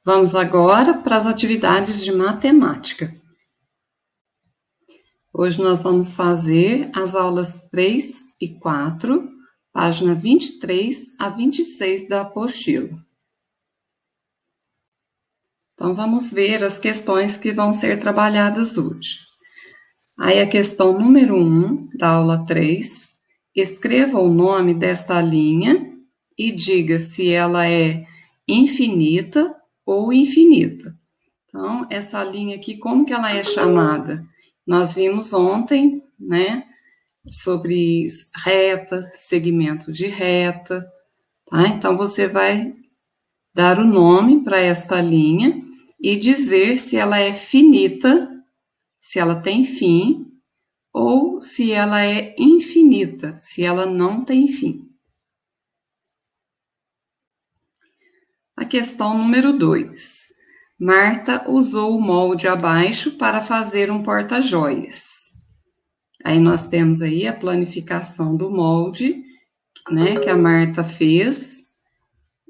Vamos agora para as atividades de matemática. Hoje nós vamos fazer as aulas 3 e 4, página 23 a 26 da apostila. Então, vamos ver as questões que vão ser trabalhadas hoje. Aí a questão número 1 da aula 3, escreva o nome desta linha e diga se ela é infinita ou infinita. Então, essa linha aqui, como que ela é chamada? Nós vimos ontem, né, sobre reta, segmento de reta, tá? Então, você vai dar o nome para esta linha e dizer se ela é finita, se ela tem fim, ou se ela é infinita, se ela não tem fim. A questão número 2. Marta usou o molde abaixo para fazer um porta-joias. Aí nós temos aí a planificação do molde, né, que a Marta fez,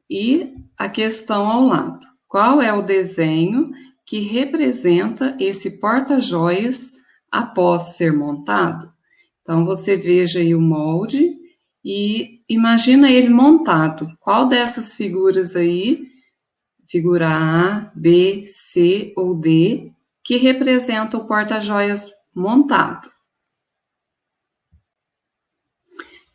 e a questão ao lado. Qual é o desenho que representa esse porta-joias após ser montado? Então, você veja aí o molde e imagina ele montado. Qual dessas figuras aí, figura A, B, C ou D, que representa o porta-joias montado?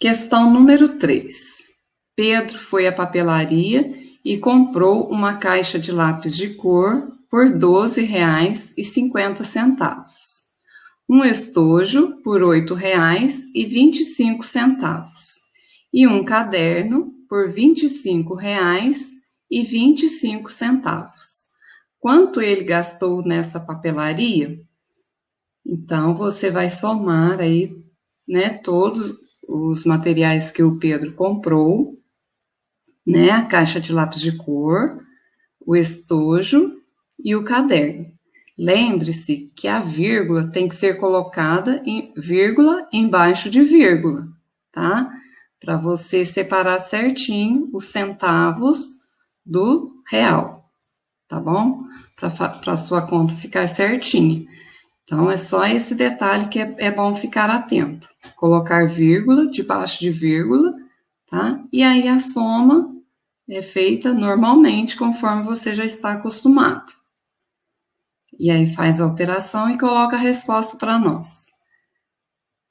Questão número 3. Pedro foi à papelaria e comprou uma caixa de lápis de cor por R$ 12,50, um estojo por R$ 8,25 e um caderno por R$ 25,25. Quanto ele gastou nessa papelaria? Então, você vai somar aí, né, todos os materiais que o Pedro comprou, né, a caixa de lápis de cor, o estojo e o caderno. Lembre-se que a vírgula tem que ser colocada em vírgula embaixo de vírgula, tá? Para você separar certinho os centavos do real, tá bom? Para a sua conta ficar certinha. Então, é só esse detalhe que é bom ficar atento. Colocar vírgula debaixo de vírgula, tá? E aí a soma é feita normalmente, conforme você já está acostumado. E aí faz a operação e coloca a resposta para nós.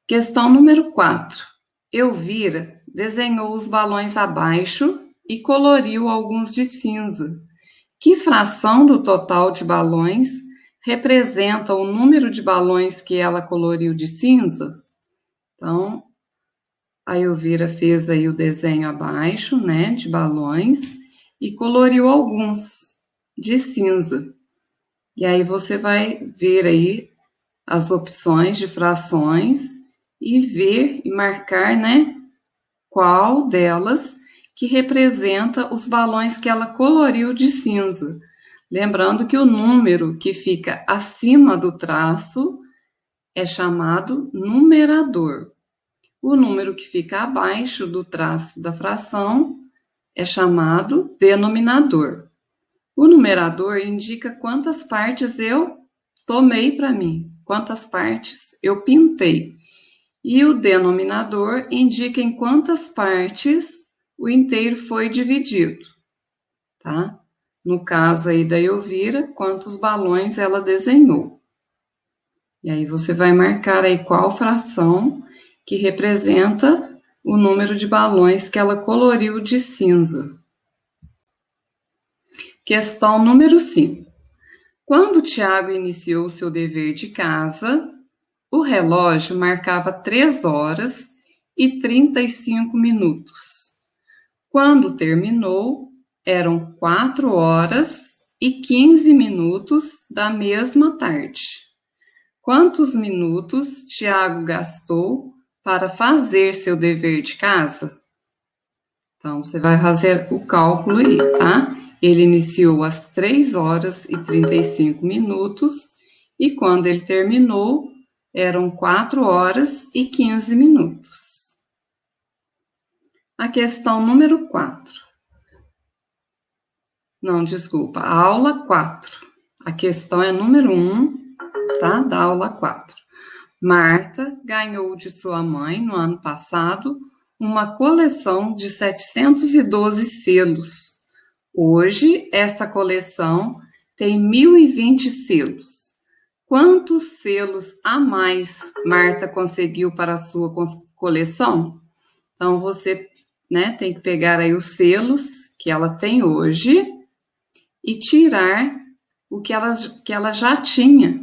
Questão número 4. Elvira desenhou os balões abaixo e coloriu alguns de cinza. Que fração do total de balões representa o número de balões que ela coloriu de cinza? Então, a Elvira fez aí o desenho abaixo, né, de balões, e coloriu alguns de cinza. E aí você vai ver aí as opções de frações e ver e marcar, né, qual delas que representa os balões que ela coloriu de cinza. Lembrando que o número que fica acima do traço é chamado numerador. O número que fica abaixo do traço da fração é chamado denominador. O numerador indica quantas partes eu tomei para mim, quantas partes eu pintei. E o denominador indica em quantas partes o inteiro foi dividido, tá? No caso aí da Elvira, quantos balões ela desenhou. E aí você vai marcar aí qual fração que representa o número de balões que ela coloriu de cinza. Questão número 5. Quando Tiago iniciou seu dever de casa, o relógio marcava 3 horas e 35 minutos. Quando terminou, eram 4 horas e 15 minutos da mesma tarde. Quantos minutos Tiago gastou para fazer seu dever de casa? Então, você vai fazer o cálculo aí, tá? Ele iniciou às 3 horas e 35 minutos e quando ele terminou, eram 4 horas e 15 minutos. A questão número 4. Não, desculpa, a aula 4. A questão é número 1, tá? Da aula 4. Marta ganhou de sua mãe, no ano passado, uma coleção de 712 selos. Hoje, essa coleção tem 1.020 selos. Quantos selos a mais Marta conseguiu para a sua coleção? Então, você, né, tem que pegar aí os selos que ela tem hoje e tirar o que ela já tinha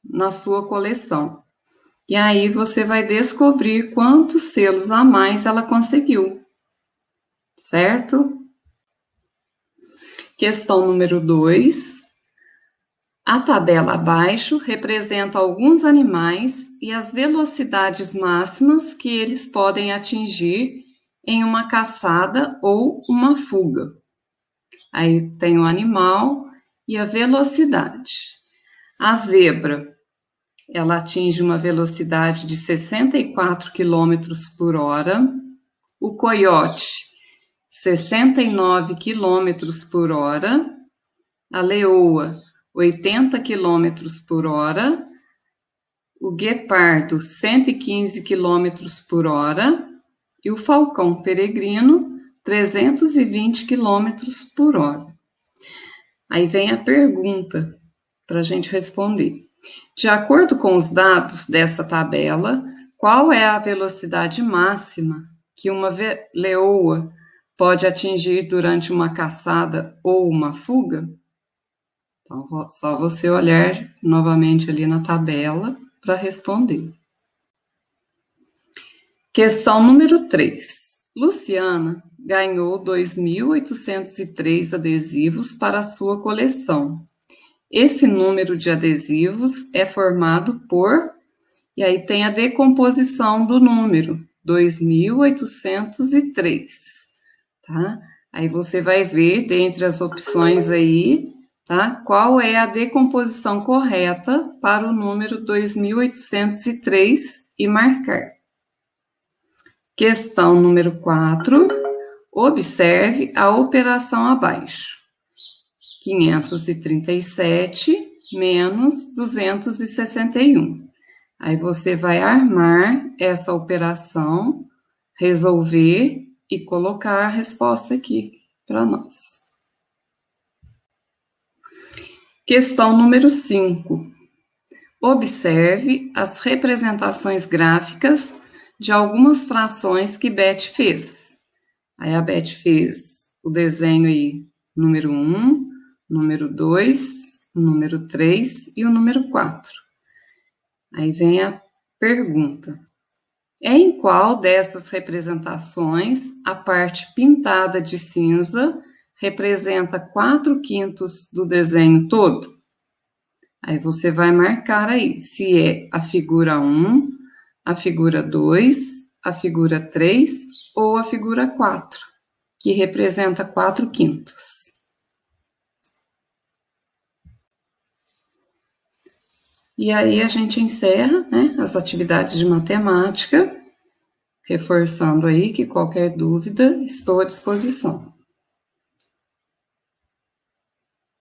na sua coleção. E aí você vai descobrir quantos selos a mais ela conseguiu, certo? Questão número 2. A tabela abaixo representa alguns animais e as velocidades máximas que eles podem atingir em uma caçada ou uma fuga. Aí tem o animal e a velocidade. A zebra, ela atinge uma velocidade de 64 km por hora. O coiote, 69 km por hora. A leoa, 80 km por hora. O guepardo, 115 km por hora. E o falcão peregrino, 320 km por hora. Aí vem a pergunta para a gente responder. De acordo com os dados dessa tabela, qual é a velocidade máxima que uma leoa pode atingir durante uma caçada ou uma fuga? Então, só você olhar novamente ali na tabela para responder. Questão número 3. Luciana ganhou 2.803 adesivos para a sua coleção. Esse número de adesivos é formado por, e aí tem a decomposição do número, 2.803, tá? Aí você vai ver, dentre as opções aí, tá? Qual é a decomposição correta para o número 2.803 e marcar. Questão número 4. Observe a operação abaixo. 537 menos 261. Aí você vai armar essa operação, resolver e colocar a resposta aqui para nós. Questão número 5. Observe as representações gráficas de algumas frações que Beth fez. Aí a Beth fez o desenho aí, número 1, número 2, o número 3 e o número 4. Aí vem a pergunta. Em qual dessas representações a parte pintada de cinza representa 4/5 do desenho todo? Aí você vai marcar aí se é a figura 1, a figura 2, a figura 3 ou a figura 4, que representa 4/5. E aí a gente encerra, né, as atividades de matemática, reforçando aí que qualquer dúvida estou à disposição.